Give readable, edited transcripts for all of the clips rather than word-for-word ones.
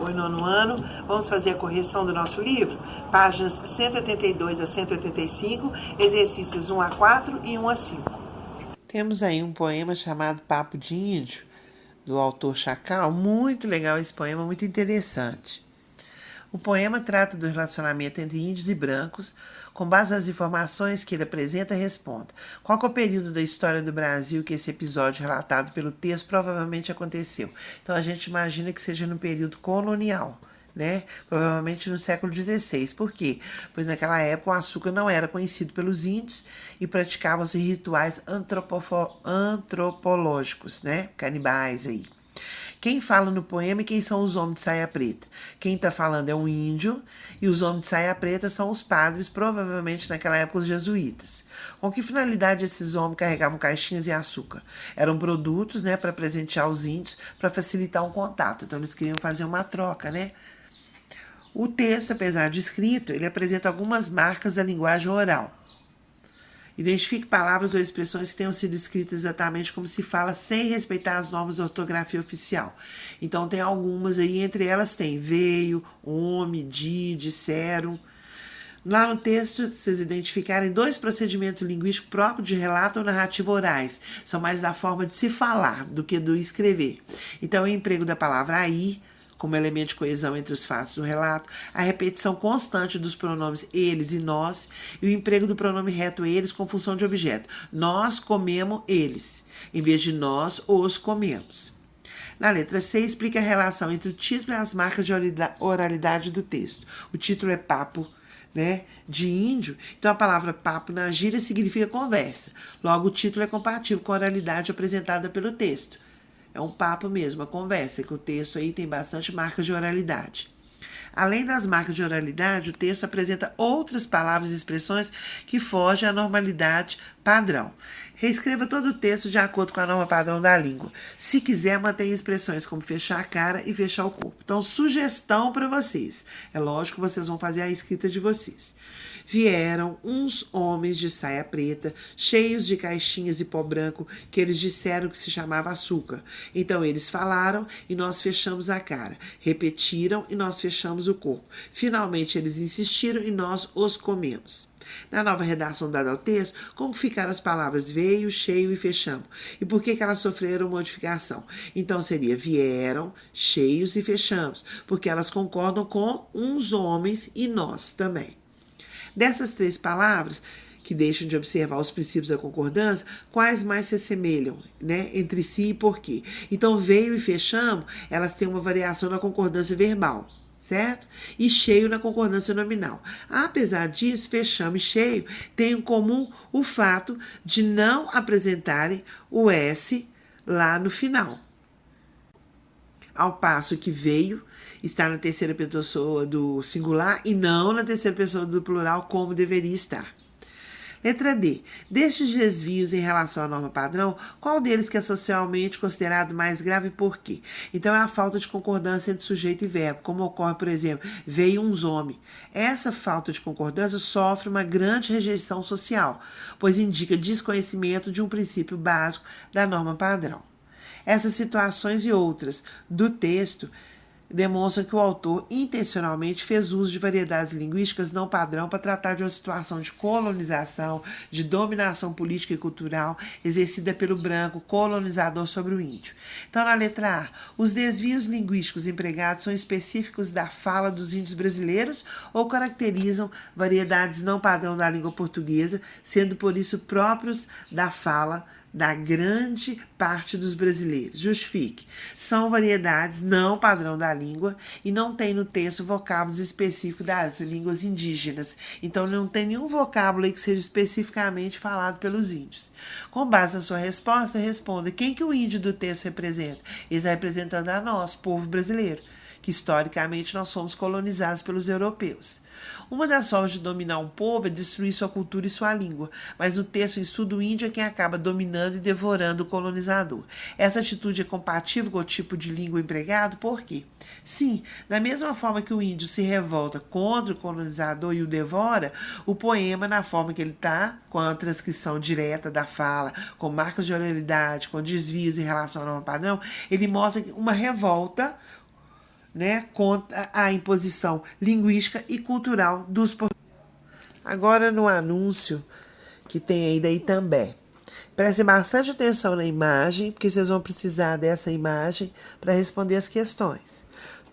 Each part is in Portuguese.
Oi, nono ano. Vamos fazer a correção do nosso livro? Páginas 182 a 185, exercícios 1 a 4 e 1 a 5. Temos aí um poema chamado Papo de Índio, do autor Chacal. Muito legal esse poema, muito interessante. O poema trata do relacionamento entre índios e brancos. Com base nas informações que ele apresenta, responda: qual é o período da história do Brasil que esse episódio relatado pelo texto provavelmente aconteceu? Então a gente imagina que seja no período colonial, né? Provavelmente no século XVI. Por quê? Pois naquela época o açúcar não era conhecido pelos índios e praticavam-se rituais antropológicos, né? Canibais aí. Quem fala no poema e quem são os homens de saia preta? Quem está falando é um índio e os homens de saia preta são os padres, provavelmente naquela época os jesuítas. Com que finalidade esses homens carregavam caixinhas de açúcar? Eram produtos, né, para presentear os índios, para facilitar um contato. Então eles queriam fazer uma troca, né? O texto, apesar de escrito, ele apresenta algumas marcas da linguagem oral. Identifique palavras ou expressões que tenham sido escritas exatamente como se fala, sem respeitar as normas de ortografia oficial. Então tem algumas aí, entre elas tem veio, homem, disseram. Lá no texto, vocês identificarem dois procedimentos linguísticos próprios de relato ou narrativa orais. São mais da forma de se falar do que do escrever. Então, o emprego da palavra aí, como elemento de coesão entre os fatos do relato, a repetição constante dos pronomes eles e nós, e o emprego do pronome reto eles com função de objeto. Nós comemos eles, em vez de nós os comemos. Na letra C, explica a relação entre o título e as marcas de oralidade do texto. O título é papo, né, de índio, então a palavra papo na gíria significa conversa. Logo, o título é compatível com a oralidade apresentada pelo texto. É um papo mesmo, uma conversa, que o texto aí tem bastante marcas de oralidade. Além das marcas de oralidade, o texto apresenta outras palavras e expressões que fogem à normalidade padrão. Reescreva todo o texto de acordo com a norma padrão da língua. Se quiser, mantenha expressões como fechar a cara e fechar o corpo. Então, sugestão para vocês. É lógico que vocês vão fazer a escrita de vocês. Vieram uns homens de saia preta, cheios de caixinhas e pó branco, que eles disseram que se chamava açúcar. Então eles falaram e nós fechamos a cara. Repetiram e nós fechamos o corpo. Finalmente eles insistiram e nós os comemos. Na nova redação dada ao texto, como ficaram as palavras veio, cheio e fechamos? E por que elas sofreram modificação? Então seria vieram, cheios e fechamos, porque elas concordam com uns homens e nós também. Dessas três palavras, que deixam de observar os princípios da concordância, quais mais se assemelham, né, entre si e por quê? Então, veio e fechamos, elas têm uma variação na concordância verbal, certo? E cheio na concordância nominal. Apesar disso, fechamos e cheio têm em comum o fato de não apresentarem o S lá no final. Ao passo que veio está na terceira pessoa do singular e não na terceira pessoa do plural, como deveria estar. Letra D. Destes desvios em relação à norma padrão, qual deles que é socialmente considerado mais grave e por quê? Então é a falta de concordância entre sujeito e verbo, como ocorre, por exemplo, veio uns homens. Essa falta de concordância sofre uma grande rejeição social, pois indica desconhecimento de um princípio básico da norma padrão. Essas situações e outras do texto demonstram que o autor intencionalmente fez uso de variedades linguísticas não padrão para tratar de uma situação de colonização, de dominação política e cultural exercida pelo branco colonizador sobre o índio. Então, na letra A, os desvios linguísticos empregados são específicos da fala dos índios brasileiros ou caracterizam variedades não padrão da língua portuguesa, sendo por isso próprios da fala da grande parte dos brasileiros. Justifique. São variedades não padrão da língua e não tem no texto vocábulos específicos das línguas indígenas. Então não tem nenhum vocábulo aí que seja especificamente falado pelos índios. Com base na sua resposta, responda: quem que o índio do texto representa? Ele está representando a nós, povo brasileiro, que historicamente nós somos colonizados pelos europeus. Uma das formas de dominar um povo é destruir sua cultura e sua língua, mas no texto em estudo o índio é quem acaba dominando e devorando o colonizador. Essa atitude é compatível com o tipo de língua empregado? Por quê? Sim, da mesma forma que o índio se revolta contra o colonizador e o devora, o poema, na forma que ele está, com a transcrição direta da fala, com marcas de oralidade, com desvios em relação à norma padrão, ele mostra uma revolta né, contra a imposição linguística e cultural dos portugueses. Agora no anúncio que tem aí da Itambé. Prestem bastante atenção na imagem, porque vocês vão precisar dessa imagem para responder as questões.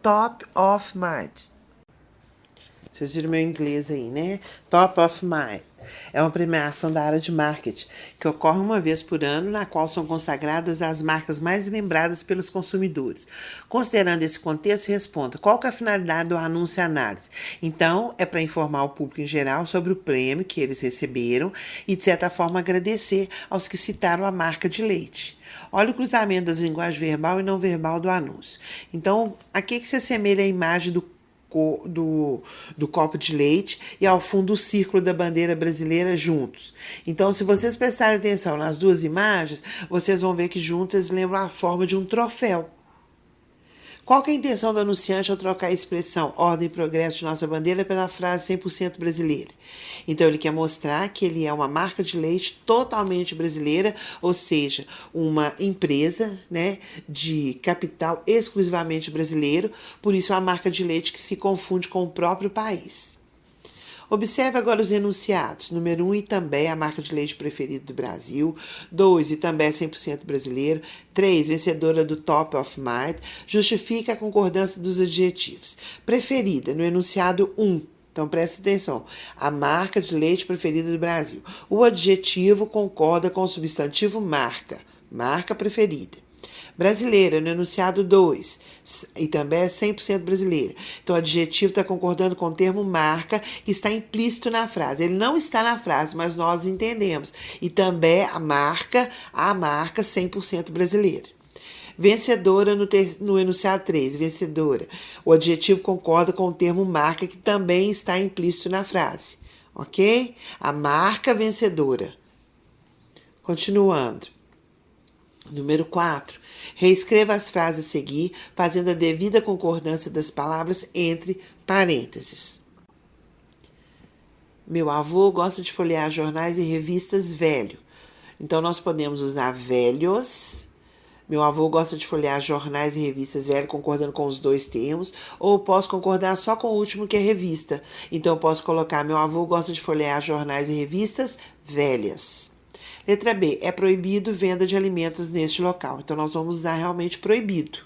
Top of Mind. Vocês viram meu inglês aí, né? Top of Mind. É uma premiação da área de marketing, que ocorre uma vez por ano, na qual são consagradas as marcas mais lembradas pelos consumidores. Considerando esse contexto, responda qual que é a finalidade do anúncio e análise. Então, é para informar o público em geral sobre o prêmio que eles receberam e, de certa forma, agradecer aos que citaram a marca de leite. Olha o cruzamento das linguagens verbal e não verbal do anúncio. Então, a que se assemelha a imagem do copo de leite e ao fundo o círculo da bandeira brasileira juntos. Então, se vocês prestarem atenção nas duas imagens, vocês vão ver que juntas lembram a forma de um troféu. Qual que é a intenção do anunciante ao trocar a expressão ordem e progresso de nossa bandeira pela frase 100% brasileira? Então, ele quer mostrar que ele é uma marca de leite totalmente brasileira, ou seja, uma empresa, né, de capital exclusivamente brasileiro, por isso é uma marca de leite que se confunde com o próprio país. Observe agora os enunciados. Número 1, Itambé, a marca de leite preferida do Brasil. 2, Itambé 100% brasileiro. 3, vencedora do Top of Mind. Justifica a concordância dos adjetivos. Preferida, no enunciado 1. Então, preste atenção. A marca de leite preferida do Brasil. O adjetivo concorda com o substantivo marca. Marca preferida. Brasileira, no enunciado 2, e também é 100% brasileira. Então, o adjetivo está concordando com o termo marca, que está implícito na frase. Ele não está na frase, mas nós entendemos. E também a marca 100% brasileira. Vencedora, no enunciado 3, vencedora. O adjetivo concorda com o termo marca, que também está implícito na frase. Ok? A marca vencedora. Continuando. Número 4. Reescreva as frases a seguir, fazendo a devida concordância das palavras entre parênteses. Meu avô gosta de folhear jornais e revistas velho. Então, nós podemos usar velhos. Meu avô gosta de folhear jornais e revistas velho, concordando com os dois termos. Ou posso concordar só com o último, que é revista. Então, eu posso colocar: meu avô gosta de folhear jornais e revistas velhas. Letra B. É proibido venda de alimentos neste local. Então, nós vamos usar realmente proibido.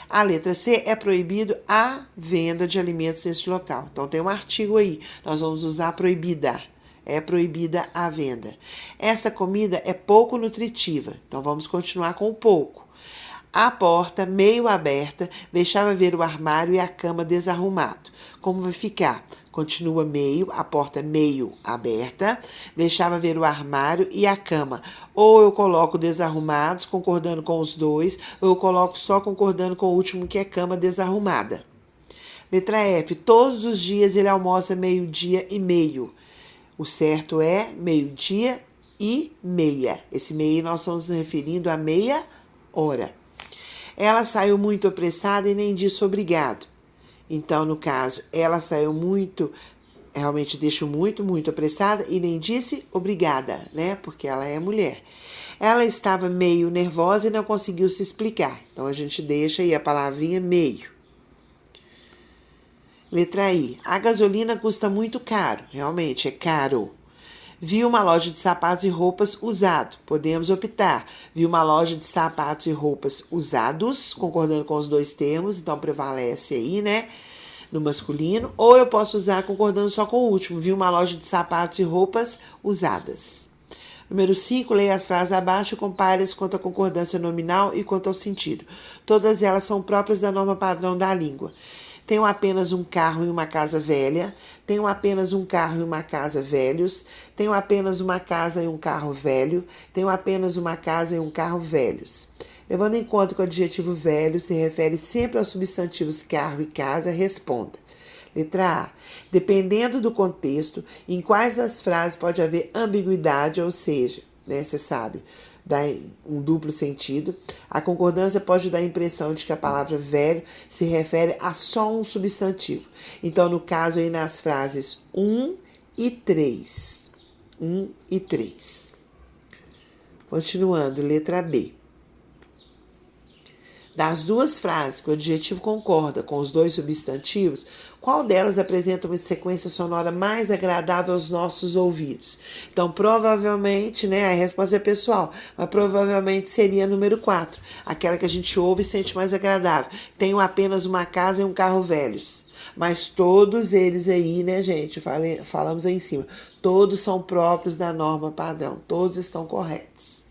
A letra C. É proibido a venda de alimentos neste local. Então, tem um artigo aí. Nós vamos usar proibida. É proibida a venda. Essa comida é pouco nutritiva. Então, vamos continuar com o pouco. A porta, meio aberta, deixava ver o armário e a cama desarrumado. Como vai ficar? Continua meio, a porta meio aberta, deixava ver o armário e a cama. Ou eu coloco desarrumados, concordando com os dois, ou eu coloco só concordando com o último, que é cama desarrumada. Letra F. Todos os dias ele almoça meio-dia e meio. O certo é meio-dia e meia. Esse meia nós estamos nos referindo a meia hora. Ela saiu muito apressada e nem disse obrigado. Então, no caso, ela saiu muito, realmente deixou muito apressada e nem disse obrigada, né? Porque ela é mulher. Ela estava meio nervosa e não conseguiu se explicar. Então, a gente deixa aí a palavrinha meio. Letra I. A gasolina custa muito caro. Realmente, é caro. Vi uma loja de sapatos e roupas usado. Podemos optar. Vi uma loja de sapatos e roupas usados, concordando com os dois termos, então prevalece aí, né? No masculino. Ou eu posso usar concordando só com o último. Vi uma loja de sapatos e roupas usadas. Número 5, leia as frases abaixo e compare-as quanto à concordância nominal e quanto ao sentido. Todas elas são próprias da norma padrão da língua. Tenho apenas um carro e uma casa velha. Tenho apenas um carro e uma casa velhos. Tenho apenas uma casa e um carro velho. Tenho apenas uma casa e um carro velhos. Levando em conta que o adjetivo velho se refere sempre aos substantivos carro e casa, responda. Letra A. Dependendo do contexto, em quais das frases pode haver ambiguidade, ou seja, né, você sabe, dá um duplo sentido. A concordância pode dar a impressão de que a palavra velho se refere a só um substantivo. Então, no caso aí nas frases 1 e 3. 1 e 3. Continuando, letra B. Das duas frases que o adjetivo concorda com os dois substantivos, qual delas apresenta uma sequência sonora mais agradável aos nossos ouvidos? Então, provavelmente, né, a resposta é pessoal, mas provavelmente seria a número 4, aquela que a gente ouve e sente mais agradável. Tenho apenas uma casa e um carro velhos. Mas todos eles aí, né, gente, falamos aí em cima, todos são próprios da norma padrão, todos estão corretos.